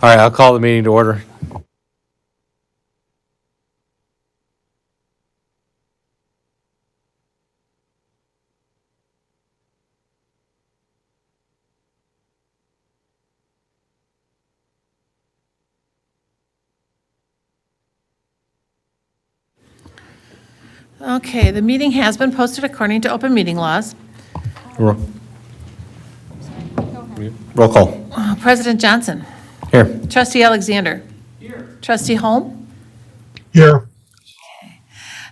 All right, I'll call the meeting to order. Okay, the meeting has been posted according to open meeting laws. Roll call. President Johnson. Here. Trustee Alexander. Here. Trustee Holm. Here.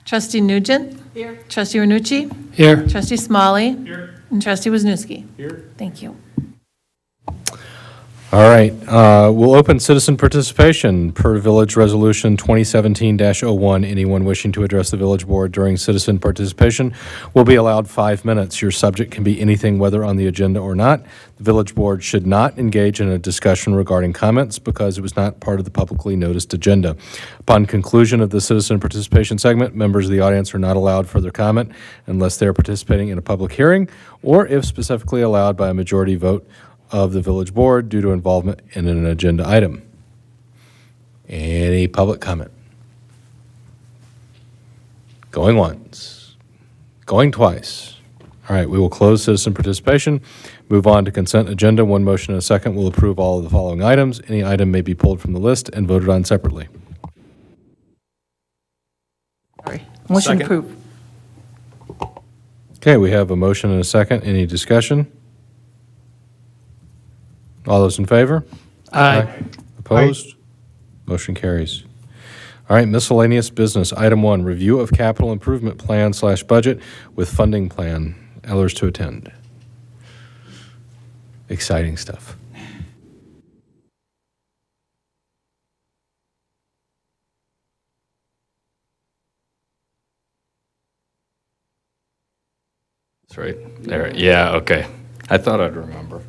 Trustee Nugent. Here. Trustee Renucci. Here. Trustee Smalley. Here. And Trustee Wisniewski. Here. Thank you. All right, we'll open citizen participation per Village Resolution 2017-01. Anyone wishing to address the village board during citizen participation will be allowed 5 minutes. Your subject can be anything, whether on the agenda or not. The village board should not engage in a discussion regarding comments because it was not part of the publicly noticed agenda. Upon conclusion of the citizen participation segment, members of the audience are not allowed further comment unless they are participating in a public hearing or if specifically allowed by a majority vote of the village board due to involvement in an agenda item. Any public comment? Going once, going twice. All right, we will close citizen participation, move on to consent agenda. One motion and a second will approve all of the following items. Any item may be pulled from the list and voted on separately. Sorry. Motion approved. Okay, we have a motion and a second. Any discussion? All those in favor? Aye. Opposed? Motion carries. All right, miscellaneous business. Item 1, review of capital improvement plan / budget with funding plan. Ellers to attend. Exciting stuff. That's right. There. Yeah, okay. I thought I'd remember.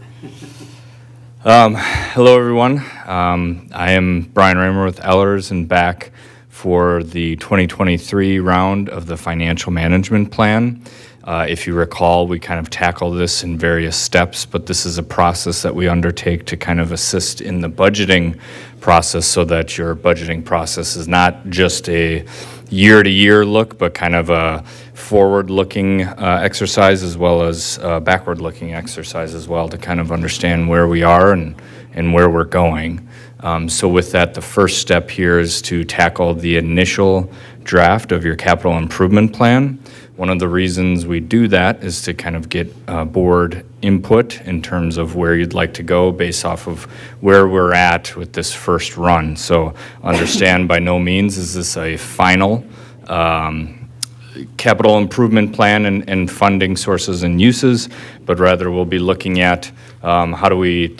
Hello, everyone. I am Brian Raymer with Ellers and back for the 2023 round of the financial management plan. If you recall, we kind of tackle this in various steps, but this is a process that we undertake to kind of assist in the budgeting process so that your budgeting process is not just a year-to-year look, but kind of a forward-looking exercise as well as a backward-looking exercise as well to kind of understand where we are and where we're going. So with that, the first step here is to tackle the initial draft of your capital improvement plan. One of the reasons we do that is to kind of get board input in terms of where you'd like to go based off of where we're at with this first run. So understand by no means is this a final capital improvement plan and funding sources and uses, but rather we'll be looking at how do we,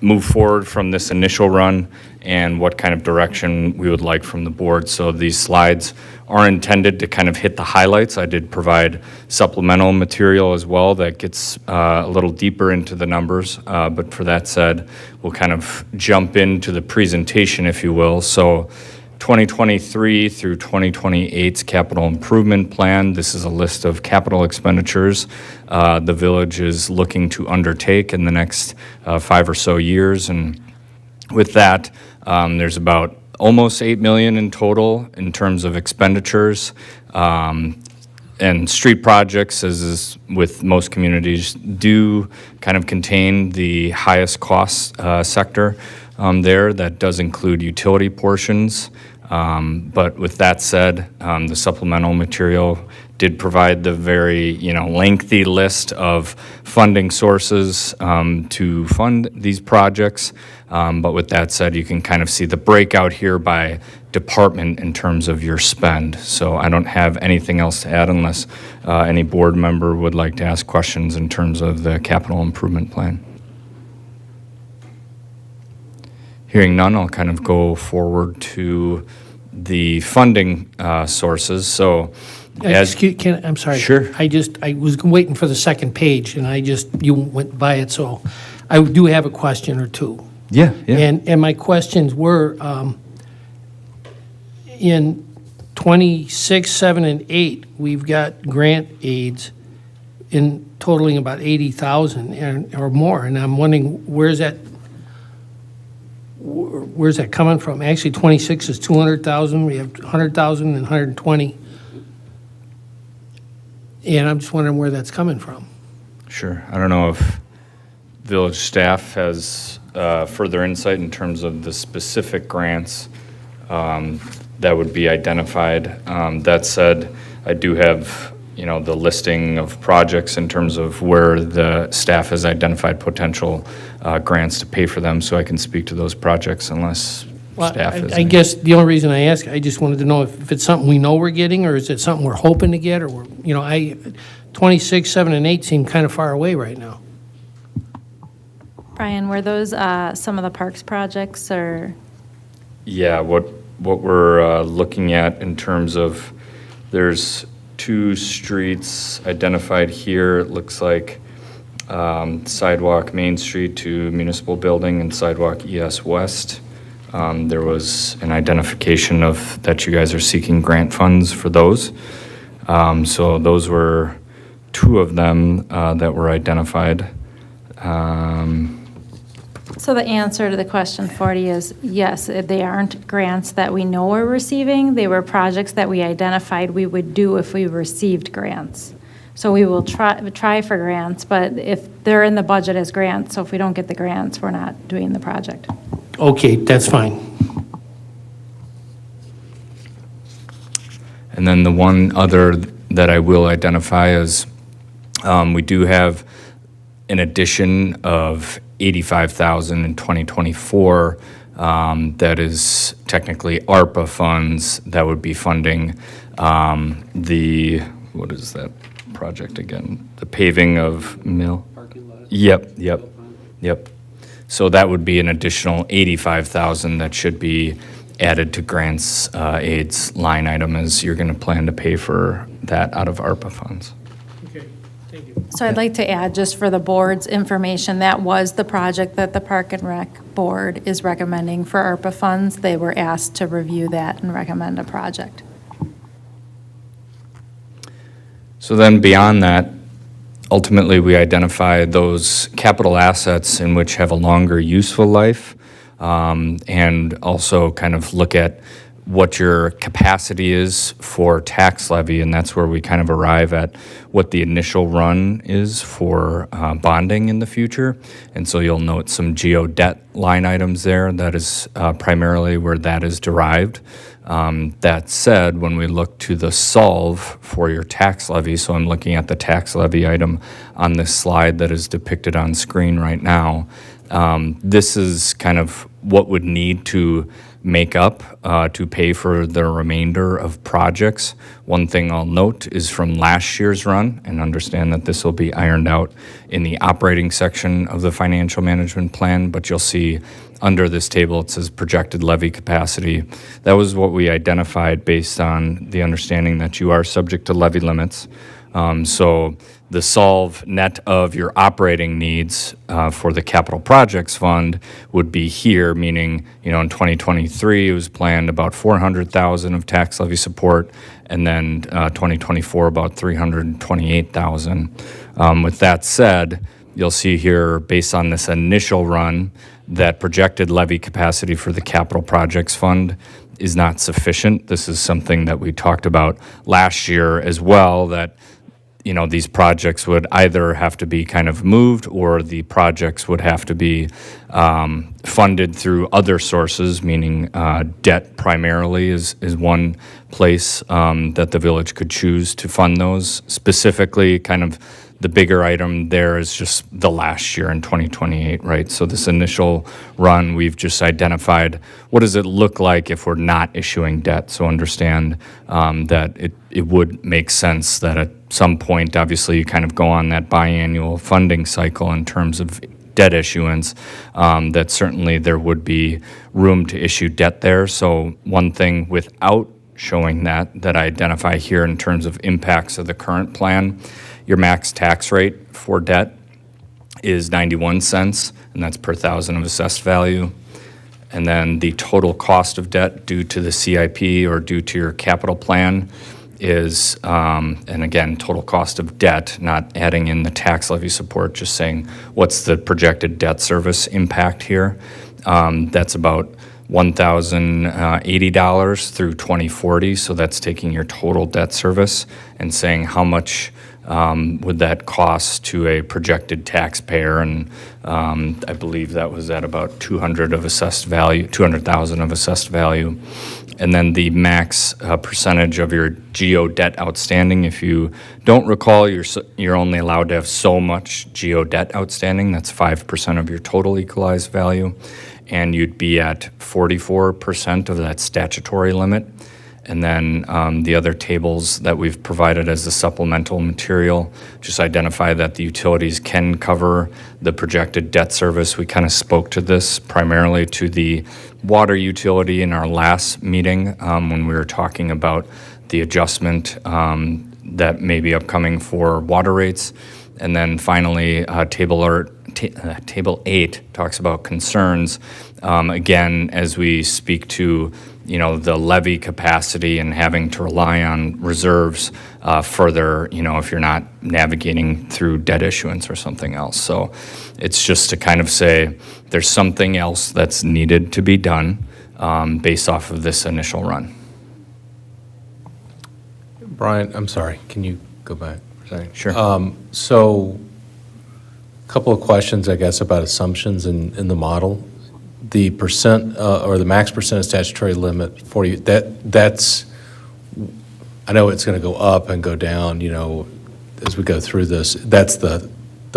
move forward from this initial run and what kind of direction we would like from the board. So these slides are intended to kind of hit the highlights. I did provide supplemental material as well that gets a little deeper into the numbers, but for that said, we'll kind of jump into the presentation, if you will. So 2023 through 2028's capital improvement plan. This is a list of capital expenditures the village is looking to undertake in the next 5 or so years. And with that, there's about almost $8 million in total in terms of expenditures. And street projects, as is with most communities, do kind of contain the highest cost sector there. That does include utility portions. But with that said, the supplemental material did provide the very, lengthy list of funding sources to fund these projects. But with that said, you can kind of see the breakout here by department in terms of your spend. So I don't have anything else to add unless any board member would like to ask questions in terms of the capital improvement plan. Hearing none, I'll kind of go forward to the funding sources. So, I'm sorry. Sure. I was waiting for the second page, and you went by it, so I do have a question or two. Yeah. And my questions were, in 26, 7, and 8, we've got grant aids in totaling about 80,000 or more, and I'm wondering, where's that where's that coming from? Actually, 26 is 200,000, we have 100,000 and 120. And I'm just wondering where that's coming from. Sure. I don't know if village staff has further insight in terms of the specific grants that would be identified. That said, I do have, the listing of projects in terms of where the staff has identified potential grants to pay for them, so I can speak to those projects unless Well, staff has. I guess the only reason I ask, I just wanted to know if it's something we know we're getting, or is it something we're hoping to get, or, 26, 7, and 8 seem kind of far away right now. Brian, were those some of the parks projects, or? Yeah, what we're looking at in terms of, there's 2 streets identified here. It looks like sidewalk Main Street to Municipal Building and sidewalk ES West. There was an identification of that you guys are seeking grant funds for those. So those were 2 of them that were identified. So the answer to the question 40 is yes, they aren't grants that we know we're receiving. They were projects that we identified we would do if we received grants. So we will try for grants, but if they're in the budget as grants, so if we don't get the grants, we're not doing the project. Okay, that's fine. And then the one other that I will identify is we do have an addition of $85,000 in 2024 that is technically ARPA funds that would be funding what is that project again? The paving of Mill? Parking lot. Yep. So that would be an additional $85,000 that should be added to grants aids line item, as you're going to plan to pay for that out of ARPA funds. Okay, thank you. So I'd like to add, just for the board's information, that was the project that the Park and Rec Board is recommending for ARPA funds. They were asked to review that and recommend a project. So then beyond that, ultimately, we identify those capital assets in which have a longer useful life, and also kind of look at what your capacity is for tax levy, and that's where we kind of arrive at what the initial run is for bonding in the future. And so you'll note some geo debt line items there. That is primarily where that is derived. That said, when we look to the solve for your tax levy, so I'm looking at the tax levy item on this slide that is depicted on screen right now, this is kind of what would need to make up to pay for the remainder of projects. One thing I'll note is from last year's run, and understand that this will be ironed out in the operating section of the financial management plan, but you'll see under this table it says projected levy capacity. That was what we identified based on the understanding that you are subject to levy limits. So the solve net of your operating needs for the capital projects fund would be here, meaning, in 2023, it was planned about $400,000 of tax levy support, and then 2024, about $328,000. With that said, you'll see here, based on this initial run, that projected levy capacity for the capital projects fund is not sufficient. This is something that we talked about last year as well, that these projects would either have to be kind of moved, or the projects would have to be funded through other sources, meaning debt primarily is one place that the village could choose to fund those. Specifically, kind of the bigger item there is just the last year in 2028, right? So this initial run, we've just identified what does it look like if we're not issuing debt. So understand that it would make sense that at some point, obviously, you kind of go on that biannual funding cycle in terms of debt issuance, that certainly there would be room to issue debt there. So one thing without showing that I identify here in terms of impacts of the current plan, your max tax rate for debt is 91 cents, and that's per thousand of assessed value. And then the total cost of debt due to the CIP or due to your capital plan is, and again, total cost of debt, not adding in the tax levy support, just saying what's the projected debt service impact here, That's about $1,080 through 2040, so that's taking your total debt service and saying how much would that cost to a projected taxpayer, and I believe that was at about 200 of assessed value, 200,000 of assessed value. And then the max percentage of your GO debt outstanding. If you don't recall, you're only allowed to have so much GO debt outstanding. That's 5% of your total equalized value, and you'd be at 44% of that statutory limit. And then the other tables that we've provided as the supplemental material just identify that the utilities can cover the projected debt service. We kind of spoke to this primarily to the water utility in our last meeting when we were talking about the adjustment that may be upcoming for water rates. And then finally, Table 8 talks about concerns. Again, as we speak to the levy capacity and having to rely on reserves further, if you're not navigating through debt issuance or something else. So it's just to kind of say there's something else that's needed to be done based off of this initial run. Brian, I'm sorry, can you go back for a second? Sure. So, a couple of questions, I guess, about assumptions in the model. The percent, or the max percent of statutory limit for you, that's, I know it's going to go up and go down, as we go through this. That's the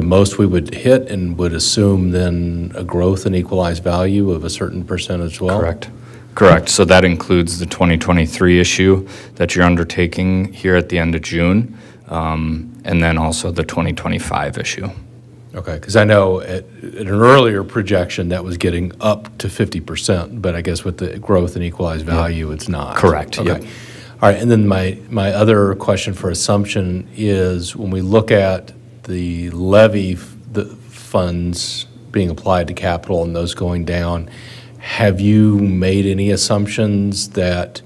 most we would hit and would assume then a growth in equalized value of a certain percent as well? Correct. So that includes the 2023 issue that you're undertaking here at the end of June, and then also the 2025 issue. Okay, because I know at an earlier projection, that was getting up to 50%, but I guess with the growth in equalized value, it's not. Correct, Okay. yep. All right, and then my other question for assumption is, when we look at the levy, the funds being applied to capital and those going down, have you made any assumptions that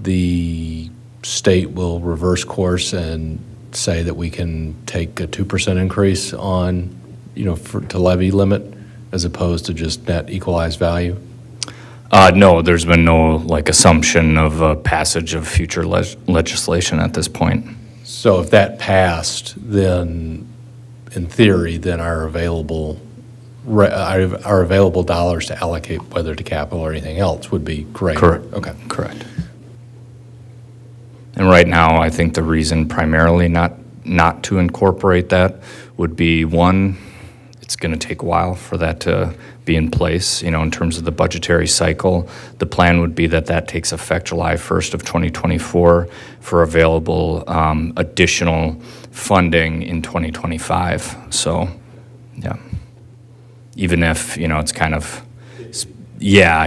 the state will reverse course and say that we can take a 2% increase on, to levy limit as opposed to just net equalized value? No, there's been no assumption of passage of future legislation at this point. So if that passed, then in theory, then our available dollars to allocate, whether to capital or anything else, would be greater. Correct. Okay. Correct. And right now, I think the reason primarily not to incorporate that would be, one, it's going to take a while for that to be in place, in terms of the budgetary cycle. The plan would be that takes effect July 1st of 2024 for available additional funding in 2025. So, yeah. Even if, it's kind of, yeah.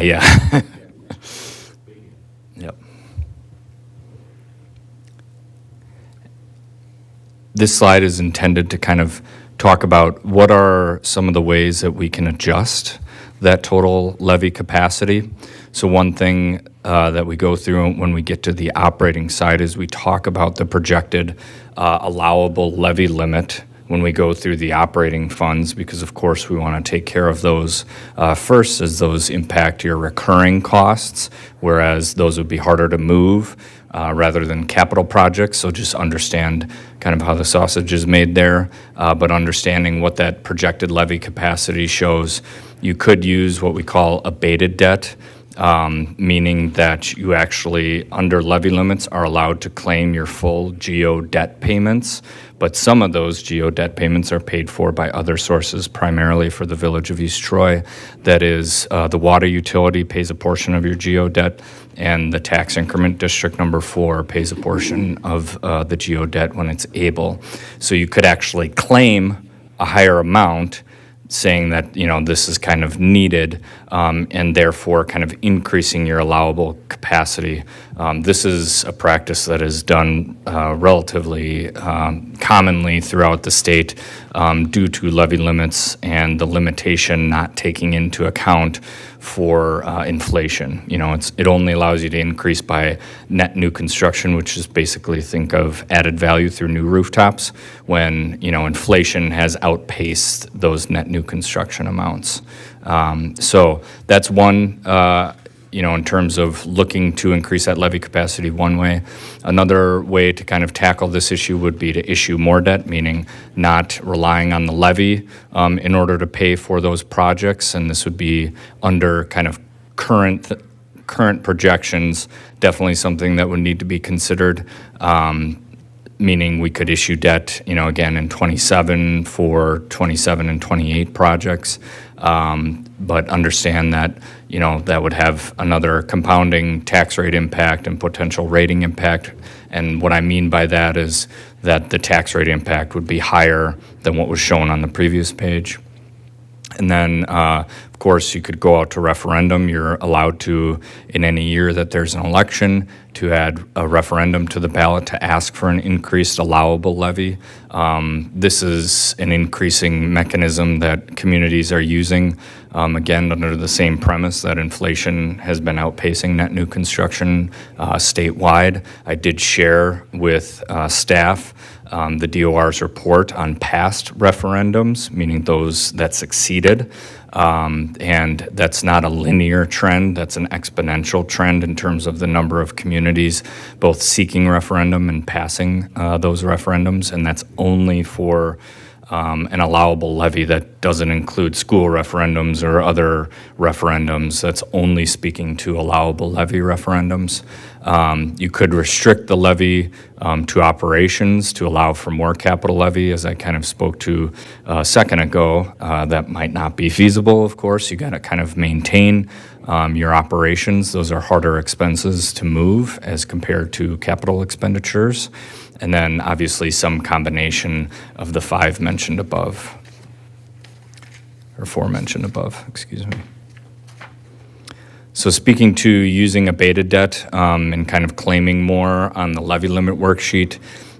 Yep. This slide is intended to kind of talk about what are some of the ways that we can adjust that total levy capacity. So one thing that we go through when we get to the operating side is we talk about the projected allowable levy limit when we go through the operating funds, because of course we want to take care of those first, as those impact your recurring costs, whereas those would be harder to move rather than capital projects. So just understand kind of how the sausage is made there, but understanding what that projected levy capacity shows. You could use what we call abated debt, meaning that you actually, under levy limits, are allowed to claim your full GO debt payments, but some of those GO debt payments are paid for by other sources, primarily for the Village of East Troy. That is, the water utility pays a portion of your GO debt, and the tax increment district number 4 pays a portion of the GO debt when it's able. So you could actually claim a higher amount, saying that, this is kind of needed, and therefore kind of increasing your allowable capacity. This is a practice that is done relatively commonly throughout the state due to levy limits and the limitation not taking into account for inflation. It only allows you to increase by net new construction, which is basically think of added value through new rooftops when, inflation has outpaced those net new construction amounts. So that's one, in terms of looking to increase that levy capacity one way. Another way to kind of tackle this issue would be to issue more debt, meaning not relying on the levy in order to pay for those projects. And this would be under kind of current projections, definitely something that would need to be considered. Meaning we could issue debt, again in 27 for 27 and 28 projects, but understand that, that would have another compounding tax rate impact and potential rating impact. And what I mean by that is that the tax rate impact would be higher than what was shown on the previous page. And then, of course, you could go out to referendum. You're allowed to, in any year that there's an election, to add a referendum to the ballot to ask for an increased allowable levy. This is an increasing mechanism that communities are using, again, under the same premise that inflation has been outpacing net new construction statewide. I did share with staff the DOR's report on past referendums, meaning those that succeeded. And that's not a linear trend, that's an exponential trend in terms of the number of communities both seeking referendum and passing those referendums, and that's only for an allowable levy. That doesn't include school referendums or other referendums. That's only speaking to allowable levy referendums. You could restrict the levy to operations to allow for more capital levy, as I kind of spoke to a second ago. That might not be feasible, of course. You got to kind of maintain your operations. Those are harder expenses to move as compared to capital expenditures. And then obviously some combination of the four mentioned above, excuse me. So speaking to using abated debt and kind of claiming more on the levy limit worksheet,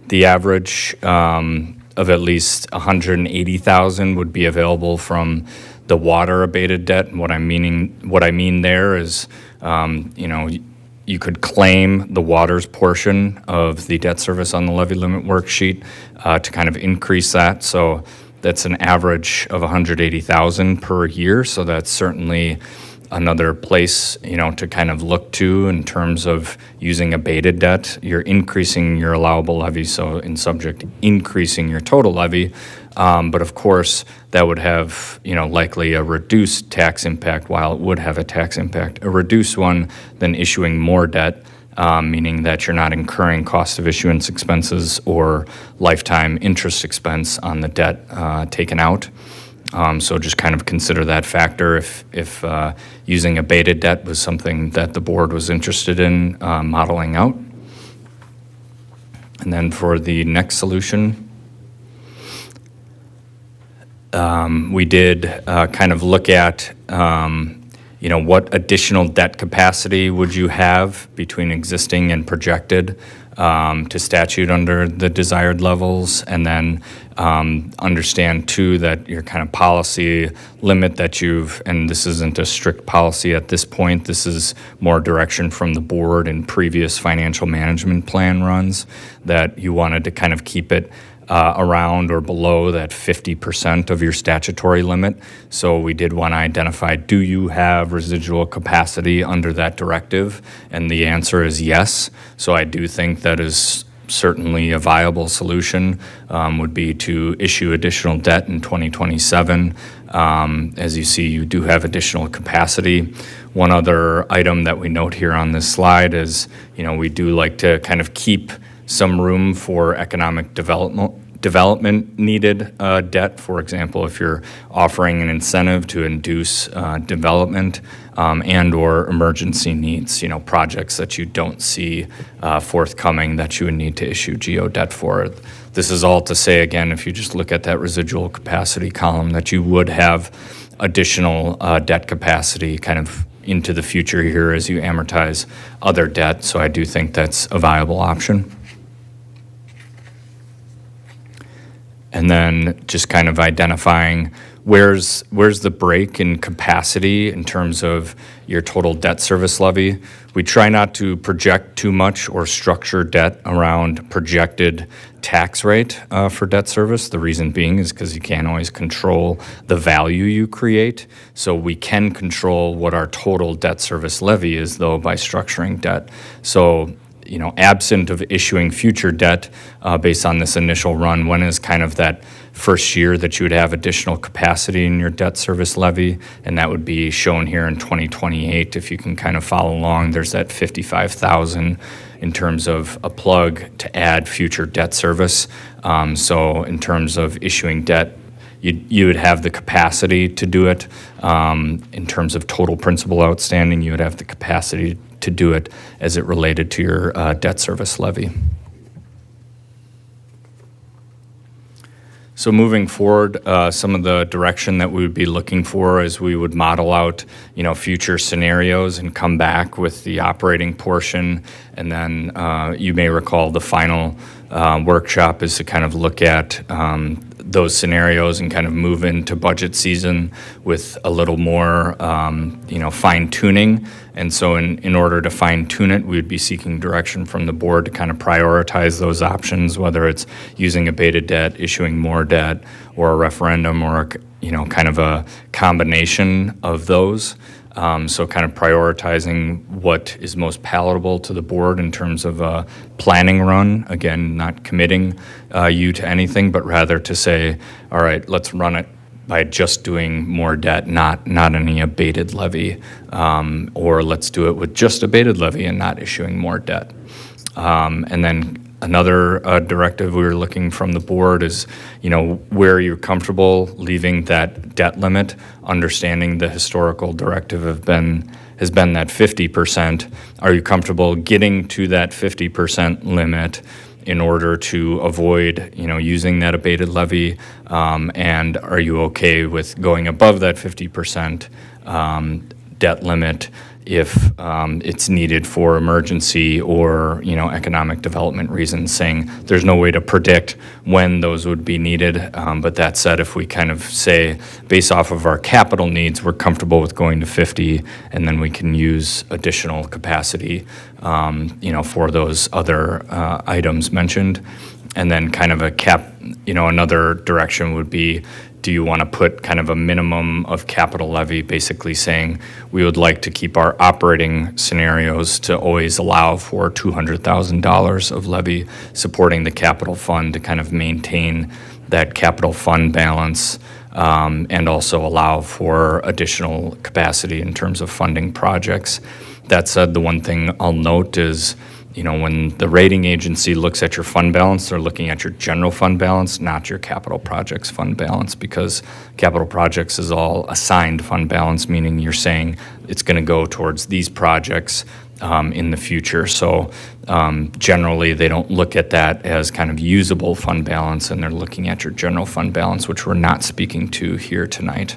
the average of at least $180,000 would be available from the water abated debt. And what I mean there is, you could claim the water's portion of the debt service on the levy limit worksheet to kind of increase that. So that's an average of $180,000 per year. So that's certainly another place, to kind of look to in terms of using abated debt. You're increasing your allowable levy, so in subject, increasing your total levy. But of course, that would have, likely a reduced tax impact, while it would have a tax impact, a reduced one than issuing more debt, meaning that you're not incurring cost of issuance expenses or lifetime interest expense on the debt taken out. So just kind of consider that factor if using abated debt was something that the board was interested in modeling out. And then for the next solution, we did kind of look at, what additional debt capacity would you have between existing and projected to statute under the desired levels, and then understand too that your kind of policy limit that and this isn't a strict policy at this point, this is more direction from the board and previous financial management plan runs, that you wanted to kind of keep it around or below that 50% of your statutory limit. So we did want to identify, do you have residual capacity under that directive? And the answer is yes. So I do think that is certainly a viable solution, would be to issue additional debt in 2027. As you see, you do have additional capacity. One other item that we note here on this slide is, we do like to kind of keep some room for economic development needed debt. For example, if you're offering an incentive to induce development and or emergency needs, projects that you don't see forthcoming that you would need to issue GO debt for. This is all to say, again, if you just look at that residual capacity column, that you would have additional debt capacity kind of into the future here as you amortize other debt. So I do think that's a viable option. and then just kind of identifying where's the break in capacity in terms of your total debt service levy. We try not to project too much or structure debt around projected tax rate for debt service. The reason being is because you can't always control the value you create. So we can control what our total debt service levy is, though, by structuring debt. So, absent of issuing future debt based on this initial run, when is kind of that first year that you would have additional capacity in your debt service levy? And that would be shown here in 2028. If you can kind of follow along, there's that 55,000 in terms of a plug to add future debt service. So in terms of issuing debt, you would have the capacity to do it. In terms of total principal outstanding, you would have the capacity to do it as it related to your debt service levy. So moving forward, some of the direction that we would be looking for is we would model out, future scenarios and come back with the operating portion. And then you may recall the final workshop is to kind of look at those scenarios and kind of move into budget season with a little more, fine tuning. And so in order to fine tune it, we would be seeking direction from the board to kind of prioritize those options, whether it's using abated debt, issuing more debt, or a referendum, or kind of a combination of those. So kind of prioritizing what is most palatable to the board in terms of a planning run. Again, not committing you to anything, but rather to say, all right, let's run it by just doing more debt, not any abated levy, or let's do it with just abated levy and not issuing more debt. And then another directive we were looking from the board is, where you're comfortable leaving that debt limit, understanding the historical directive has been that 50%. Are you comfortable getting to that 50% limit in order to avoid, using that abated levy? And are you okay with going above that 50% debt limit if it's needed for emergency or, economic development reasons, saying there's no way to predict when those would be needed. But that said, if we kind of say, based off of our capital needs, we're comfortable with going to 50, and then we can use additional capacity, for those other items mentioned. And then kind of a cap, another direction would be, do you want to put kind of a minimum of capital levy, basically saying we would like to keep our operating scenarios to always allow for $200,000 of levy supporting the capital fund to kind of maintain that capital fund balance, and also allow for additional capacity in terms of funding projects. That said, the one thing I'll note is, when the rating agency looks at your fund balance, they're looking at your general fund balance, not your capital projects fund balance, because capital projects is all assigned fund balance, meaning you're saying it's going to go towards these projects in the future. So generally, they don't look at that as kind of usable fund balance, and they're looking at your general fund balance, which we're not speaking to here tonight.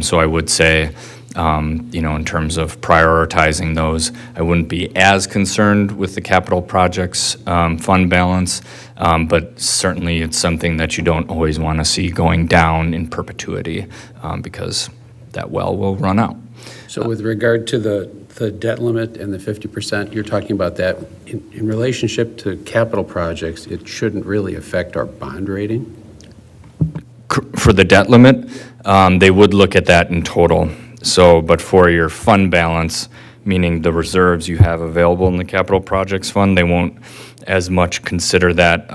So I would say, in terms of prioritizing those, I wouldn't be as concerned with the capital projects fund balance, but certainly it's something that you don't always want to see going down in perpetuity, because that well will run out. So with regard to the debt limit and the 50%, you're talking about that in relationship to capital projects, it shouldn't really affect our bond rating? For the debt limit, they would look at that in total. So, but for your fund balance, meaning the reserves you have available in the capital projects fund, they won't as much consider that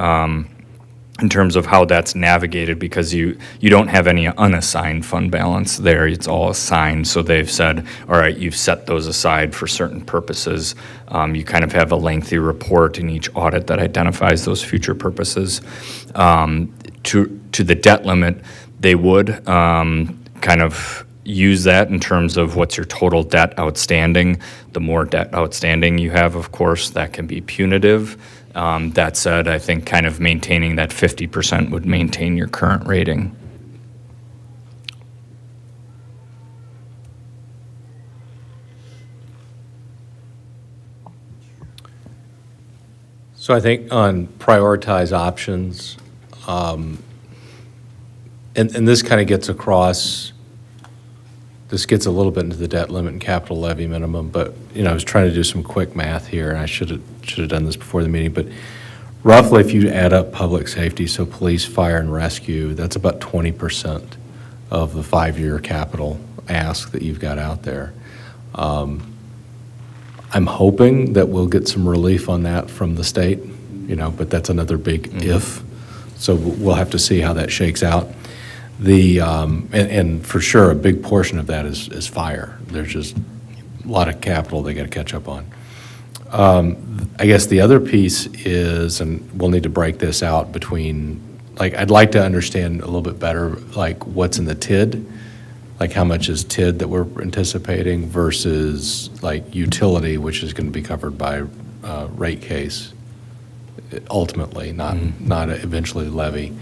in terms of how that's navigated, because you don't have any unassigned fund balance there. It's all assigned. So they've said, all right, you've set those aside for certain purposes. You kind of have a lengthy report in each audit that identifies those future purposes. To the debt limit, they would kind of use that in terms of what's your total debt outstanding. The more debt outstanding you have, of course, that can be punitive. That said, I think kind of maintaining that 50% would maintain your current rating. So I think on prioritize options, and this kind of gets across, this gets a little bit into the debt limit and capital levy minimum, but, I was trying to do some quick math here, and I should have done this before the meeting, but roughly, if you add up public safety, so police, fire, and rescue, that's about 20% of the 5-year capital ask that you've got out there. I'm hoping that we'll get some relief on that from the state, but that's another big if. So we'll have to see how that shakes out. And for sure, a big portion of that is fire. There's just a lot of capital they got to catch up on. I guess the other piece is, and we'll need to break this out between, I'd like to understand a little bit better, what's in the TID, how much is TID that we're anticipating versus utility, which is going to be covered by rate case ultimately, not eventually levy.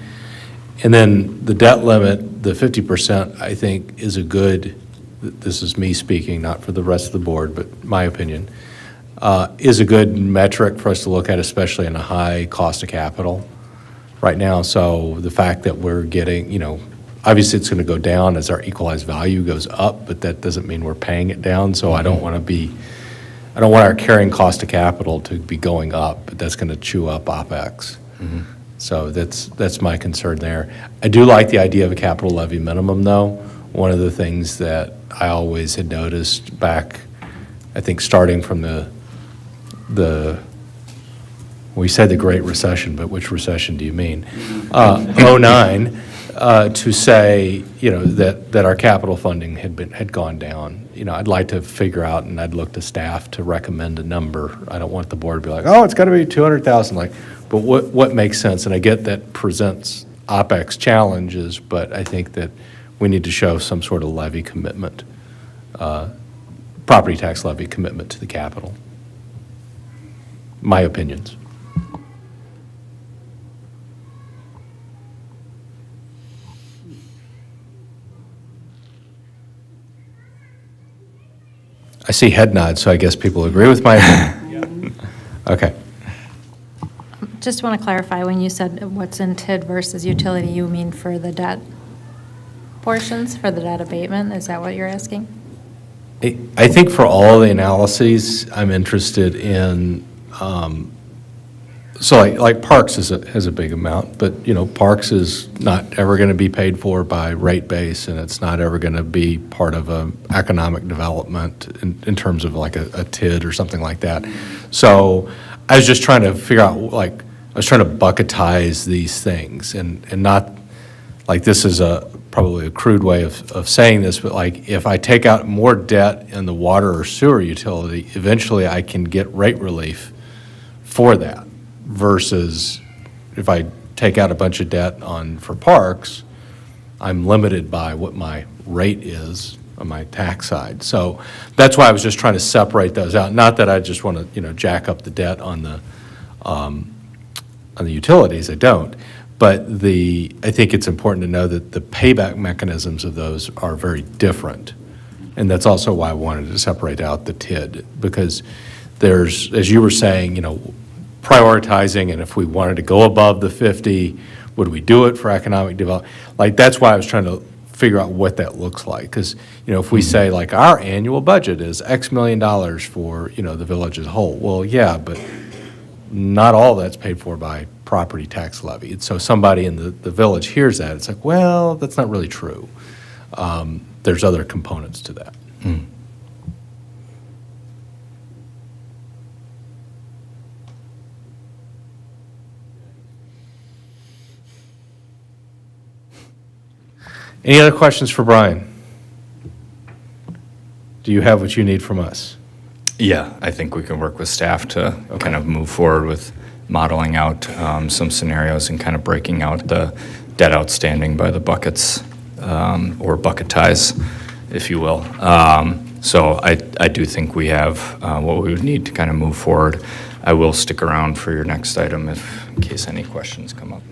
And then the debt limit, the 50%, I think is a good, this is me speaking, not for the rest of the board, but my opinion, is a good metric for us to look at, especially in a high cost of capital right now. So the fact that we're getting, obviously it's going to go down as our equalized value goes up, but that doesn't mean we're paying it down. So I don't want our carrying cost of capital to be going up, but that's going to chew up OpEx. So that's my concern there. I do like the idea of a capital levy minimum, though. One of the things that I always had noticed back, I think starting from we said the Great Recession, but which recession do you mean? 09, to say, that our capital funding had gone down. I'd like to figure out, and I'd look to staff to recommend a number. I don't want the board to be like, oh, it's got to be 200,000. But what makes sense? And I get that presents OpEx challenges, but I think that we need to show some sort of levy commitment, property tax levy commitment to the capital. My opinions. I see head nods, so I guess people agree with my opinion. Okay. Just want to clarify, when you said what's in TID versus utility, you mean for the debt portions, for the debt abatement? Is that what you're asking? I think for all the analyses, I'm interested in, so like Parks has a big amount, but, Parks is not ever going to be paid for by rate base, and it's not ever going to be part of a economic development in terms of a TID or something like that. So I was just trying to figure out, I was trying to bucketize these things and not, this is probably a crude way of saying this, but if I take out more debt in the water or sewer utility, eventually I can get rate relief for that. Versus if I take out a bunch of debt for Parks, I'm limited by what my rate is on my tax side. So that's why I was just trying to separate those out. Not that I just want to, jack up the debt on the utilities. I don't. But I think it's important to know that the payback mechanisms of those are very different. And that's also why I wanted to separate out the TID, because there's, as you were saying, prioritizing, and if we wanted to go above the 50, would we do it for economic development? That's why I was trying to figure out what that looks like. Because, if we say our annual budget is X million dollars for, the village as a whole. Well, yeah, but not all that's paid for by property tax levy. And so somebody in the village hears that, it's well, that's not really true. There's other components to that. Any other questions for Brian? Do you have what you need from us? Yeah, I think we can work with staff to kind of move forward with modeling out some scenarios and kind of breaking out the debt outstanding by the buckets or bucketize, if you will. So I do think we have what we would need to kind of move forward. I will stick around for your next item in case any questions come up.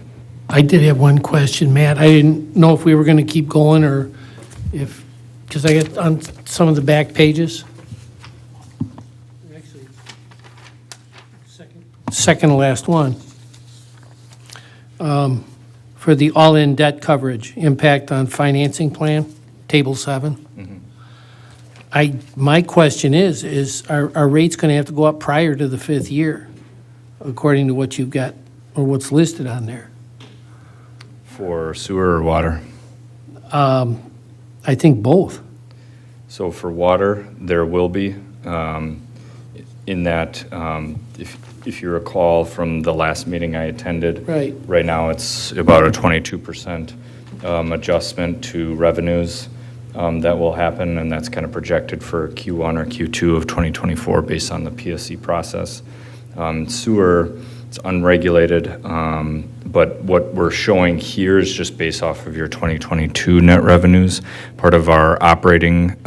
I did have one question, Matt. I didn't know if we were going to keep going or if, because I got on some of the back pages. Actually, second to last one. for the all-in debt coverage, impact on financing plan, Table 7. My question is are rates going to have to go up prior to the 5th year, according to what you've got, or what's listed on there? For sewer or water? I think both. So for water, there will be, in that, if you recall from the last meeting I attended. Right. Right now, it's about a 22% adjustment to revenues that will happen, and that's kind of projected for Q1 or Q2 of 2024 based on the PSC process. Sewer, it's unregulated, but what we're showing here is just based off of your 2022 net revenues, part of our operating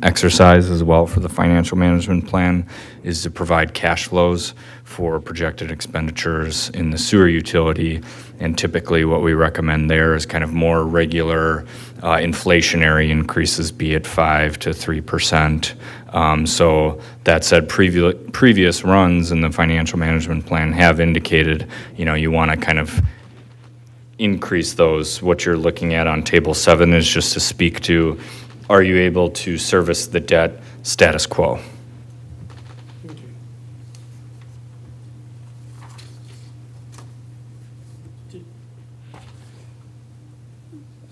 exercise as well for the financial management plan is to provide cash flows for projected expenditures in the sewer utility. And typically what we recommend there is kind of more regular inflationary increases, be it 5 to 3%. So that said, previous runs in the financial management plan have indicated, you want to kind of increase those. What you're looking at on Table 7 is just to speak to, are you able to service the debt status quo?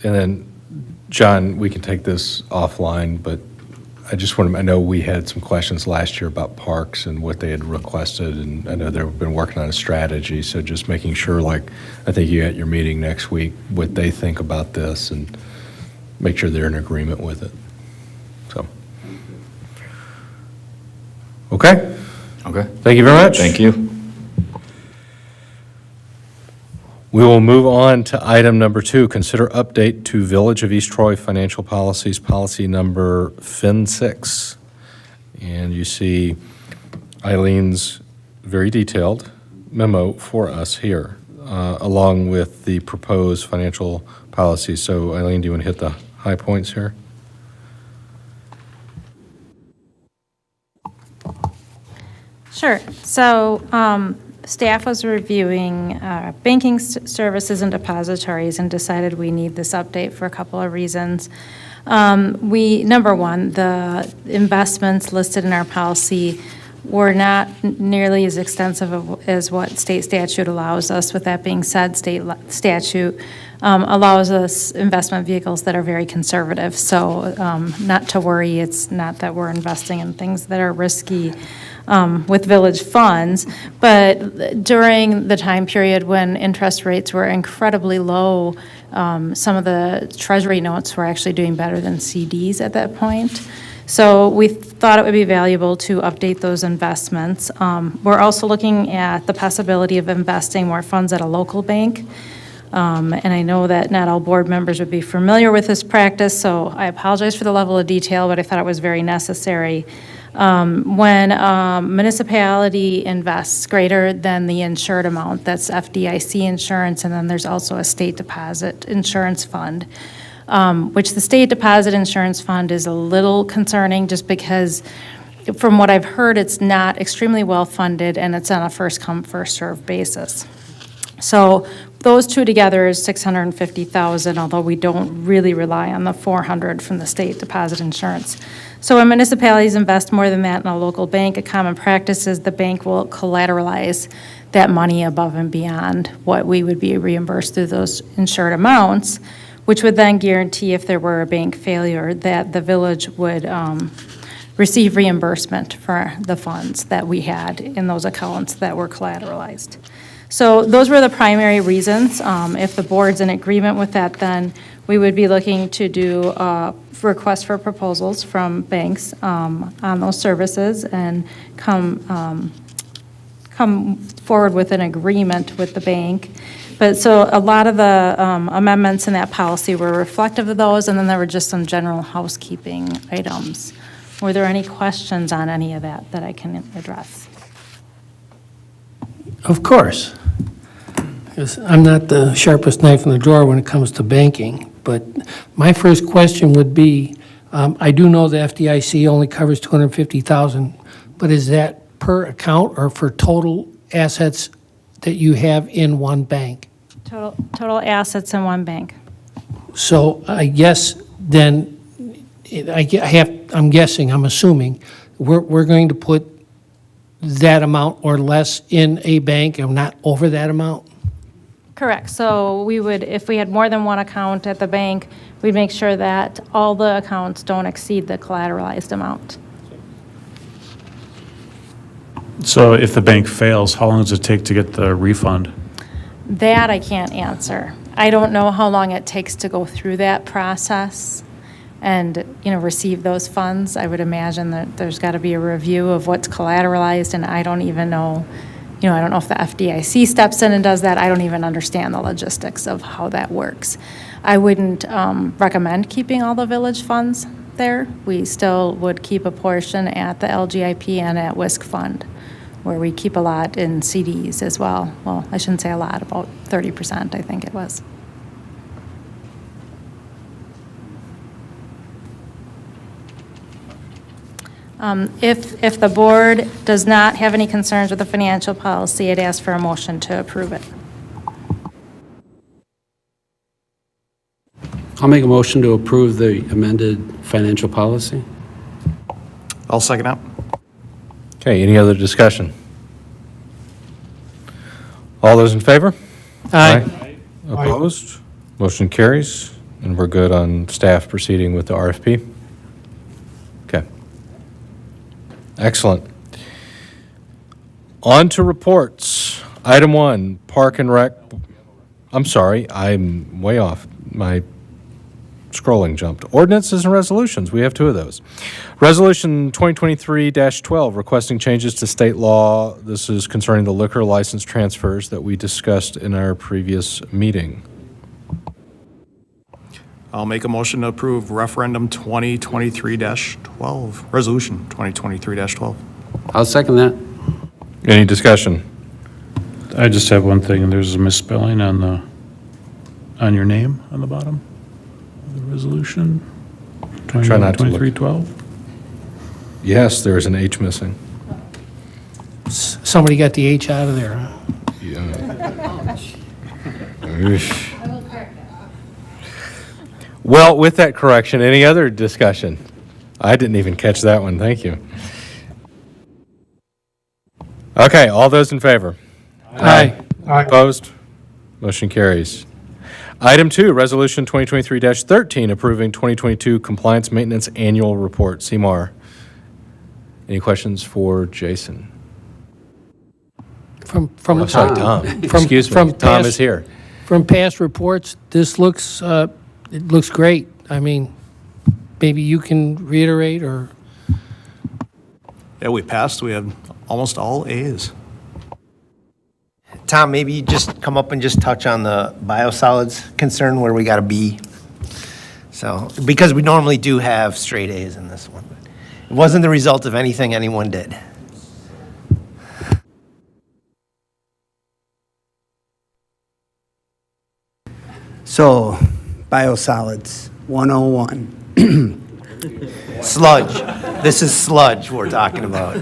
And then, John, we can take this offline, but I know we had some questions last year about parks and what they had requested, and I know they've been working on a strategy, so just making sure, I think you at your meeting next week, what they think about this and make sure they're in agreement with it. So, okay. Okay. Thank you very much. Thank you. We will move on to item number 2, consider update to Village of East Troy financial policies, policy number FIN6. And you see Eileen's very detailed memo for us here, along with the proposed financial policies. So Eileen, do you want to hit the high points here? Sure. So staff was reviewing banking services and depositories and decided we need this update for a couple of reasons. Number one, the investments listed in our policy were not nearly as extensive as what state statute allows us. With that being said, state statute allows us investment vehicles that are very conservative. So not to worry, it's not that we're investing in things that are risky with village funds, but during the time period when interest rates were incredibly low, some of the treasury notes were actually doing better than CDs at that point. So we thought it would be valuable to update those investments. We're also looking at the possibility of investing more funds at a local bank. And I know that not all board members would be familiar with this practice, so I apologize for the level of detail, but I thought it was very necessary. When a municipality invests greater than the insured amount, that's FDIC insurance, and then there's also a state deposit insurance fund, which the state deposit insurance fund is a little concerning just because from what I've heard, it's not extremely well-funded and it's on a first-come, first-served basis. So those two together is $650,000, although we don't really rely on the $400 from the state deposit insurance. So when municipalities invest more than that in a local bank, a common practice is the bank will collateralize that money above and beyond what we would be reimbursed through those insured amounts, which would then guarantee if there were a bank failure that the village would receive reimbursement for the funds that we had in those accounts that were collateralized. So those were the primary reasons. If the board's in agreement with that, then we would be looking to do requests for proposals from banks on those services and come forward with an agreement with the bank. But so a lot of the amendments in that policy were reflective of those, and then there were just some general housekeeping items. Were there any questions on any of that that I can address? Of course. Because I'm not the sharpest knife in the drawer when it comes to banking, but my first question would be, I do know the FDIC only covers $250,000, but is that per account or for total assets that you have in one bank? Total assets in one bank. So I guess then, I'm guessing, I'm assuming, we're going to put that amount or less in a bank and not over that amount? Correct. So we would, if we had more than one account at the bank, we'd make sure that all the accounts don't exceed the collateralized amount. So if the bank fails, how long does it take to get the refund? That I can't answer. I don't know how long it takes to go through that process and, receive those funds. I would imagine that there's got to be a review of what's collateralized, and I don't even know, I don't know if the FDIC steps in and does that. I don't even understand the logistics of how that works. I wouldn't recommend keeping all the village funds there. We still would keep a portion at the LGIP and at WISC Fund, where we keep a lot in CDs as well. Well, I shouldn't say a lot, about 30%, I think it was. If the board does not have any concerns with the financial policy, I'd ask for a motion to approve it. I'll make a motion to approve the amended financial policy. I'll second that. Okay, any other discussion? All those in favor? Aye. Opposed? Motion carries, and we're good on staff proceeding with the RFP? Okay. Excellent. On to reports. Item 1, Park and Rec. I'm sorry, I'm way off. My scrolling jumped. Ordinances and resolutions, we have 2 of those. Resolution 2023-12, requesting changes to state law. This is concerning the liquor license transfers that we discussed in our previous meeting. I'll make a motion to approve referendum 2023-12, resolution 2023-12. I'll second that. Any discussion? I just have one thing, there's a misspelling on your name on the bottom of the resolution. Try not to look. 2312? Yes, there is an H missing. Somebody got the H out of there, huh? Oof. Well, with that correction, any other discussion? I didn't even catch that one, thank you. Okay, all those in favor? Aye. Opposed? Motion carries. Item 2, Resolution 2023-13, approving 2022 Compliance Maintenance Annual Report. CMAR. Any questions for Jason? From I'm sorry, Tom. From- Excuse me, from Tom past- is here. From past reports, this looks, it looks great. I mean, maybe you can reiterate or, Yeah, we passed. We had almost all A's. Tom, maybe you just come up and just touch on the biosolids concern where we got a B. So, because we normally do have straight A's in this one. It wasn't the result of anything anyone did. So, biosolids, 101. Sludge. This is sludge we're talking about.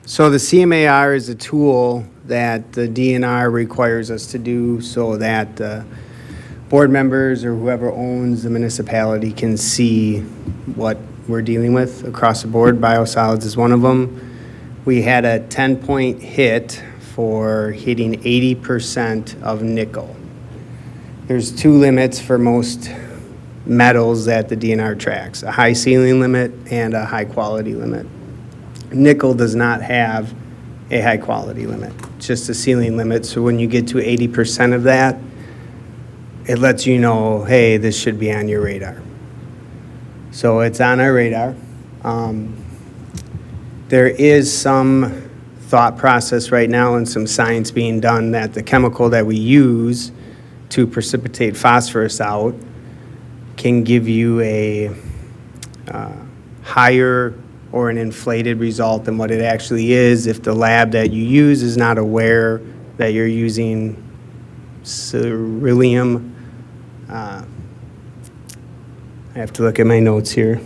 So the CMAR is a tool that the DNR requires us to do so that board members or whoever owns the municipality can see what we're dealing with across the board. Biosolids is one of them. We had a 10-point hit for hitting 80% of nickel. There's 2 limits for most metals that the DNR tracks, a high ceiling limit and a high quality limit. Nickel does not have a high quality limit, it's just a ceiling limit. So when you get to 80% of that, it lets you know, hey, this should be on your radar. So it's on our radar. There is some thought process right now and some science being done that the chemical that we use to precipitate phosphorus out can give you a higher or an inflated result than what it actually is if the lab that you use is not aware that you're using beryllium. I have to look at my notes here.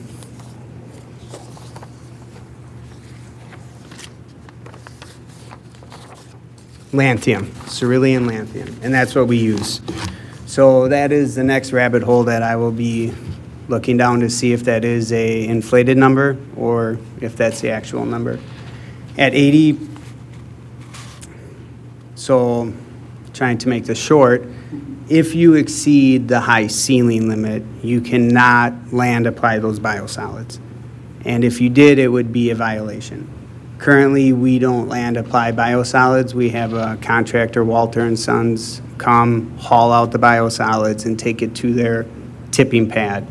lanthanum, cerulean lanthanum, and that's what we use. So that is the next rabbit hole that I will be looking down to see if that is a inflated number or if that's the actual number. At 80, so trying to make this short, if you exceed the high ceiling limit, you cannot land apply those biosolids. And if you did, it would be a violation. Currently, we don't land apply biosolids. We have a contractor, Walter and Sons, come haul out the biosolids and take it to their tipping pad.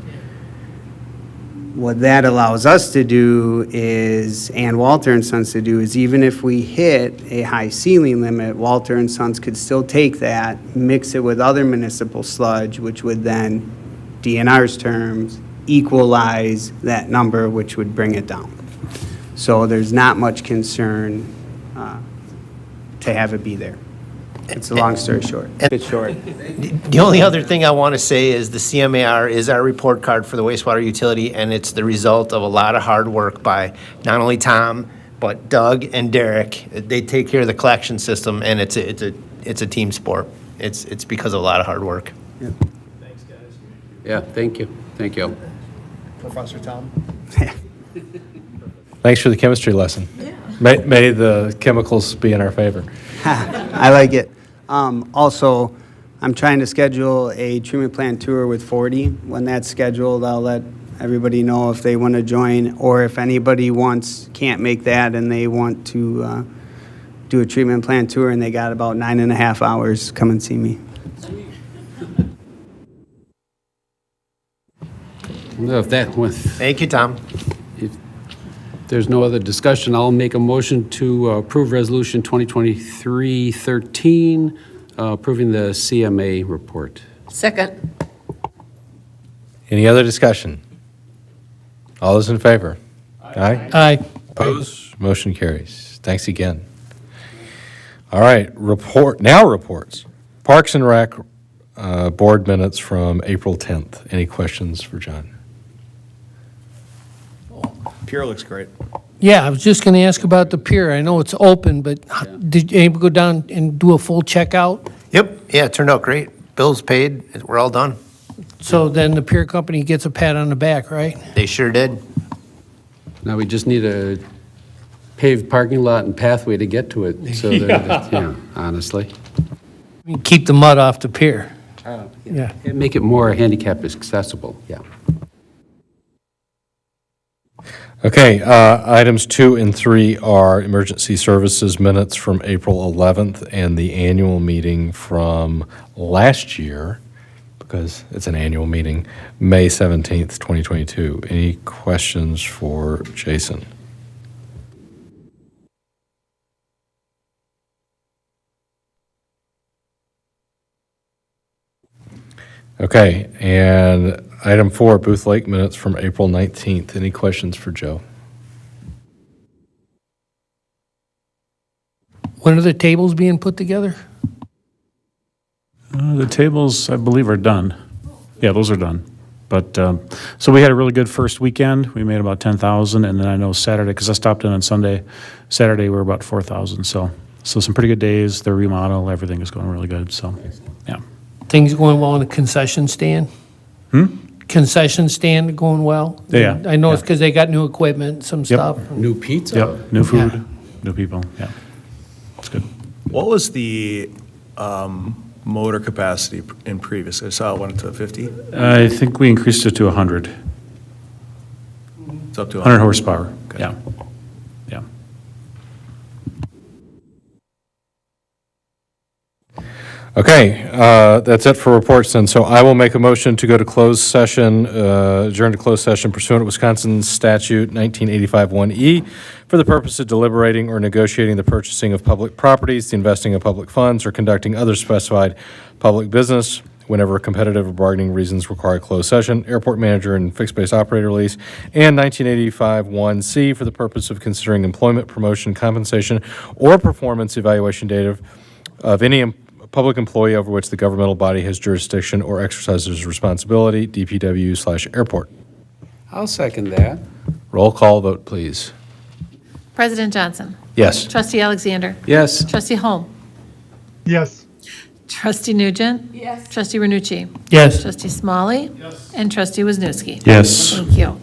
What that allows us to do is, and Walter and Sons to do, is even if we hit a high ceiling limit, Walter and Sons could still take that, mix it with other municipal sludge, which would then, DNR's terms, equalize that number, which would bring it down. So there's not much concern to have it be there. It's a long story short. It's short. The only other thing I want to say is the CMAR is our report card for the wastewater utility, and it's the result of a lot of hard work by not only Tom, but Doug and Derek. They take care of the collection system, and it's a team sport. It's because of a lot of hard work. Yeah, thank you. Thank you. Professor Tom? Thanks for the chemistry lesson. May the chemicals be in our favor. I like it. Also, I'm trying to schedule a treatment plant tour with 40. When that's scheduled, I'll let everybody know if they want to join, or if anybody can't make that and they want to do a treatment plant tour and they got about 9.5 hours, come and see me. Well, Thank you, Tom. if there's no other discussion, I'll make a motion to approve Resolution 2023-13, approving the CMA report. Second. Any other discussion? All those in favor? Aye. Aye. Opposed? Motion carries. Thanks again. All right, reports. Parks and Rec board minutes from April 10th. Any questions for John? Pier looks great. Yeah, I was just going to ask about the pier. I know it's open, but did you able to go down and do a full checkout? Yep, yeah, it turned out great. Bills paid, we're all done. So then the pier company gets a pat on the back, right? They sure did. Now, we just need a paved parking lot and pathway to get to it, so that, honestly. Keep the mud off the pier. Yeah. And make it more handicap accessible, yeah. Okay, items 2 and 3 are emergency services minutes from April 11th and the annual meeting from last year, because it's an annual meeting, May 17th, 2022. Any questions for Jason? Okay, and item 4, Booth Lake minutes from April 19th. Any questions for Joe? When are the tables being put together? The tables, I believe, are done. Yeah, those are done. But, so we had a really good first weekend. We made about 10,000, and then I know Saturday, because I stopped in on Sunday, Saturday we were about 4,000. So some pretty good days. The remodel, everything is going really good, so, yeah. Things going well in the concession stand? Concession stand going well? Yeah, I know it's yeah. because they got new equipment, some stuff. New pizza? Yep, new food, new people, yeah. It's good. What was the motor capacity in previous? I saw it went to 50. I think we increased it to 100, It's up to 100 horsepower, Okay. yeah, yeah. Okay, that's it for reports then. So I will make a motion to go to closed session, adjourn to closed session pursuant to Wisconsin Statute 1985-1E for the purpose of deliberating or negotiating the purchasing of public properties, the investing of public funds, or conducting other specified public business whenever competitive or bargaining reasons require closed session, airport manager and fixed base operator lease, and 1985-1C for the purpose of considering employment, promotion, compensation, or performance evaluation data of any public employee over which the governmental body has jurisdiction or exercises responsibility, DPW/airport. I'll second that. Roll call vote, please. President Johnson. Yes. Trustee Alexander. Yes. Trustee Holm. Yes. Trustee Nugent? Yes. Trustee Renucci? Yes. Trustee Smalley? Yes. And Trustee Wisniewski? Yes. Thank you.